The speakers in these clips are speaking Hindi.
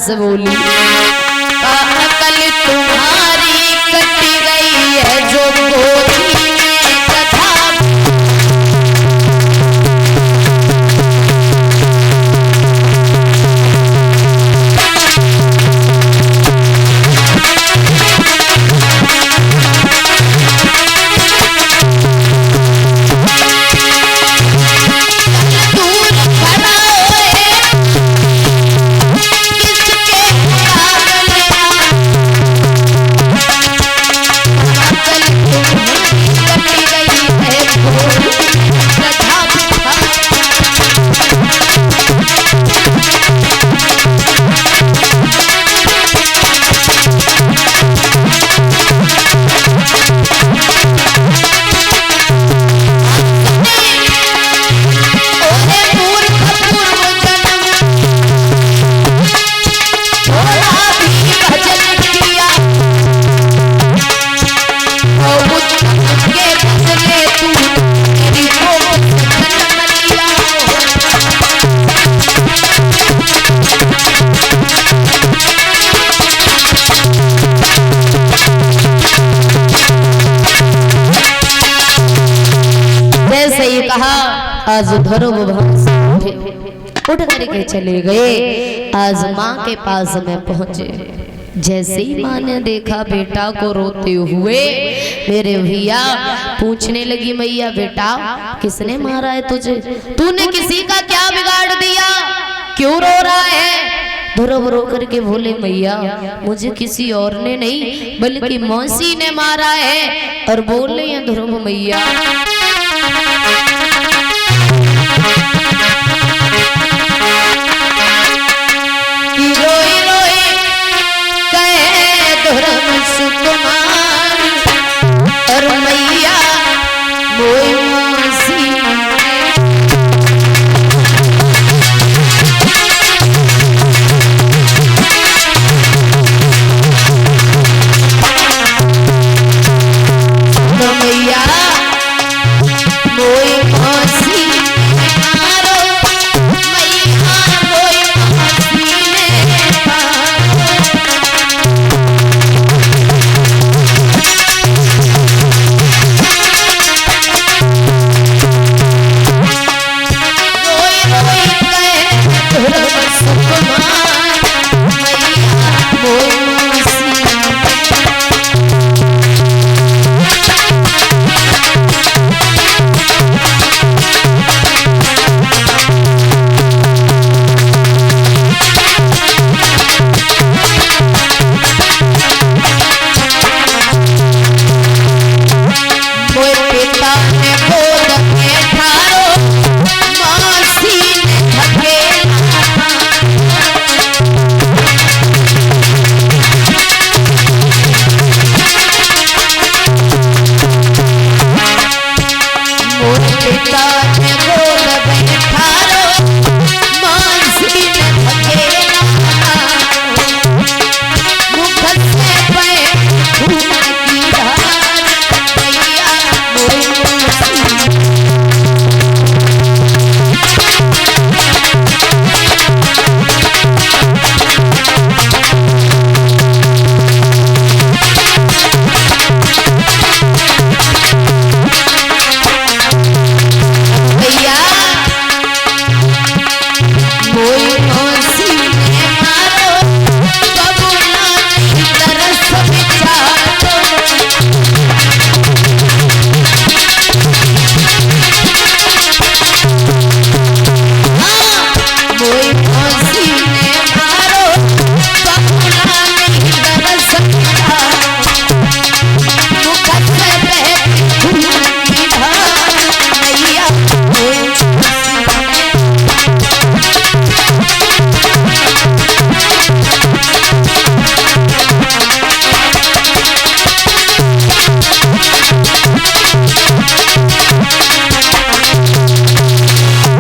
से बोली, कल तुम्हारी कट गई है जो गोदी में कथा। आज ध्रुव उठ करके चले गए। आज माँ के पास में पहुंचे। जैसे ही माँ ने देखा बेटा को रोते हुए, मेरे भैया पूछने लगी, मैया बेटा किसने मारा है तुझे? तूने किसी का क्या बिगाड़ दिया, क्यों रो रहा है? ध्रुव रो करके बोले, मैया मुझे किसी और ने नहीं बल्कि मौसी ने मारा है। और बोल रहे हैं ध्रुव, मैया रोई रोई कहे ध्रुव सुकुमार, और मैया मोई मौसी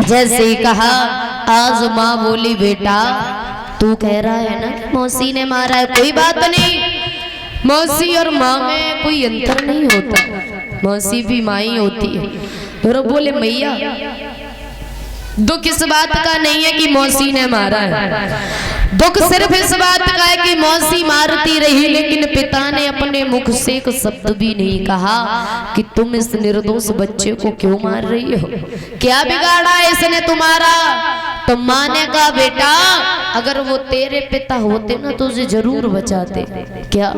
जैसे ही कहा। आज माँ बोली, बेटा तू कह रहा है ना कि मौसी ने मारा है, कोई बात नहीं, मौसी और माँ में कोई अंतर नहीं होता, मौसी भी माँ ही होती है। ध्रुव बोले, मैया दुख इस बात का नहीं है कि मौसी ने मारा है, दुख सिर्फ इस बात का है कि मौसी मारती रही, लेकिन पिता ने अपने मुख से एक शब्द भी नहीं कहा कि तुम इस निर्दोष बच्चे को क्यों मार रही हो, क्या बिगाड़ा है इसने तुम्हारा। तो माँ ने कहा बेटा अगर वो तेरे पिता होते ना तो उसे जरूर बचाते। क्या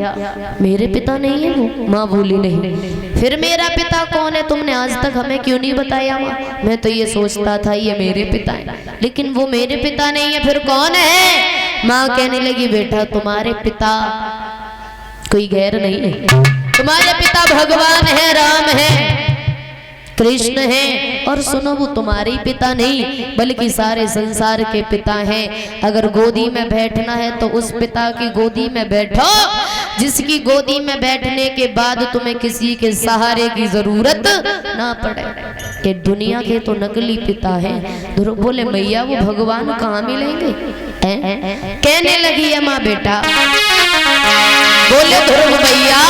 मेरे पिता नहीं है वो? माँ बोली नहीं। फिर मेरा पिता कौन है तुमने आज तक हमें क्यों नहीं बताया माँ? मैं तो ये सोचता था ये मेरे पिता है, लेकिन वो मेरे पिता नहीं है, फिर कौन है? माँ कहने लगी बेटा तुम्हारे पिता कोई गैर नहीं है, तुम्हारे पिता भगवान है, राम है, कृष्ण है। और सुनो वो तुम्हारे ही पिता नहीं बल्कि सारे संसार के पिता हैं। अगर गोदी में बैठना है तो उस पिता की गोदी में बैठो जिसकी गोदी में बैठने के बाद तुम्हें किसी के सहारे की जरूरत ना पड़े। कि दुनिया के तो नकली पिता हैं। ध्रुव बोले मैया वो भगवान कहाँ मिलेंगे? कहने लगी है माँ बेटा, बोले ध्रुव भैया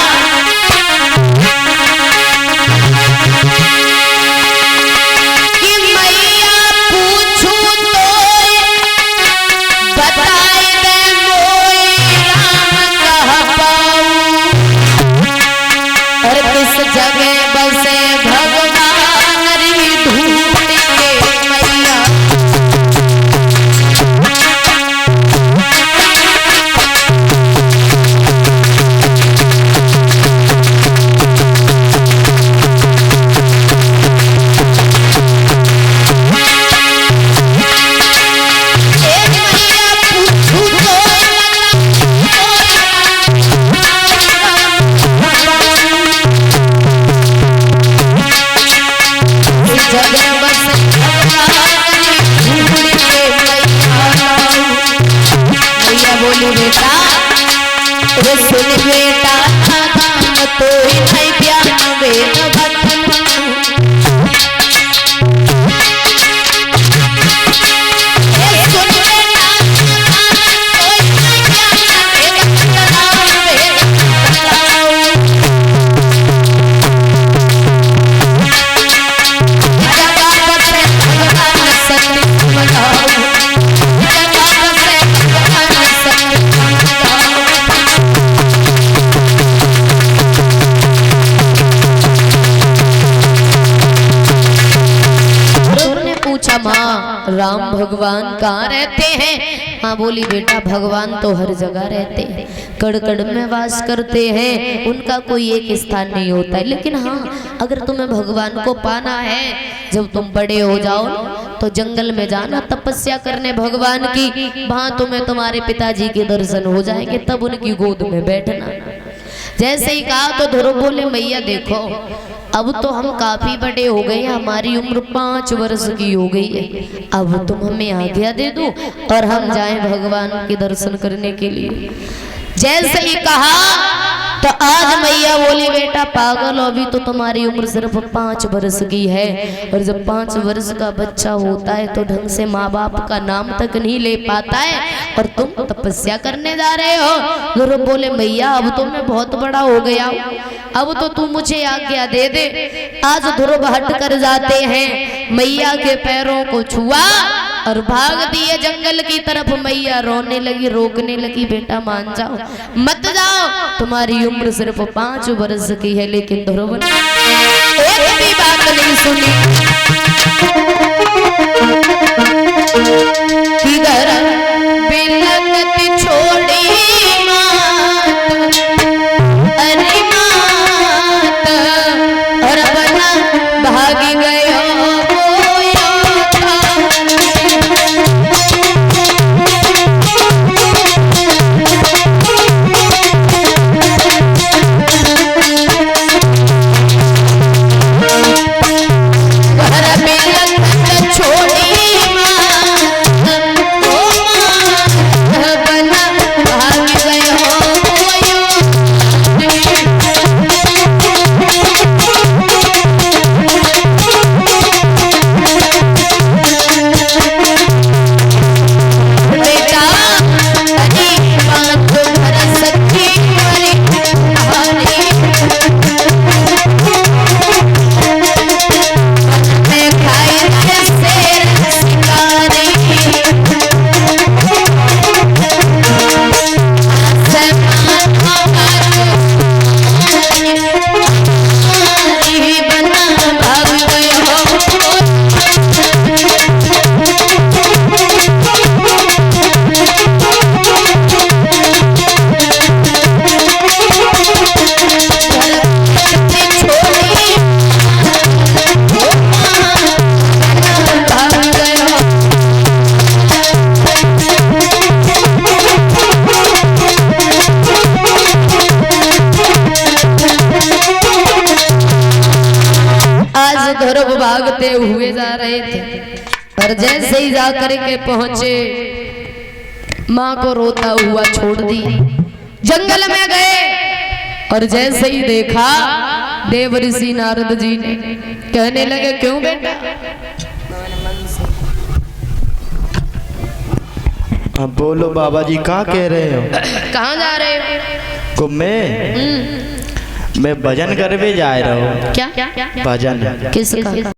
राम भगवान कहाँ रहते हैं? हाँ बोली बेटा भगवान तो हर जगह रहते हैं, कड़ कड़ में वास करते हैं, उनका कोई एक स्थान नहीं होता है। लेकिन हाँ अगर तुम्हें भगवान को पाना है, जब तुम बड़े हो जाओ तो जंगल में जाना तपस्या करने भगवान की, वहां तुम्हें तुम्हारे पिताजी के दर्शन हो जाएंगे, तब उनकी गोद में बैठना। जैसे ही कहा तो ध्रुव बोले मैया देखो अब तो हम काफी बड़े हो गए, हमारी उम्र 5 वर्ष की हो गई है, अब तुम हमें आज्ञा दे दो और हम जाएं भगवान के दर्शन करने के लिए। जैसे ही कहा तो आज मैया बोली बेटा पागल हो, अभी तो तुम्हारी उम्र सिर्फ 5 वर्ष की है, और जब 5 वर्ष का बच्चा होता है तो ढंग से माँ बाप का नाम तक नहीं ले पाता है, और तुम तपस्या करने जा रहे हो। ध्रुव बोले मैया अब तो मैं बहुत बड़ा हो गया, अब तो तू मुझे आज्ञा दे दे। आज ध्रुव हट कर जाते हैं, मैया के पैरों को छुआ और भाग दिए जंगल की तरफ। मैया रोने लगी, रोकने लगी, बेटा मान जाओ, मत जाओ, तुम्हारी उम्र सिर्फ 5 वर्ष की है। लेकिन ध्रुव ने एक भी बात नहीं सुनी। किधर बिलखत छोड़ी मात, अरे मात, और बना भागी गयो घर में आज ध्रुव भागते हुए जा रहे थे और जैसे ही जा करके पहुंचे माँ को रोता हुआ छोड़ दी। जंगल में गए और जैसे ही देखा देव ऋषि नारद जी ने, कहने लगे क्यों बेटा? अब बोलो बाबा जी, क्या कह रहे हो? कहाँ जा रहे हो? को मैं भजन करवे जा रहा हूँ। क्या भजन किसका?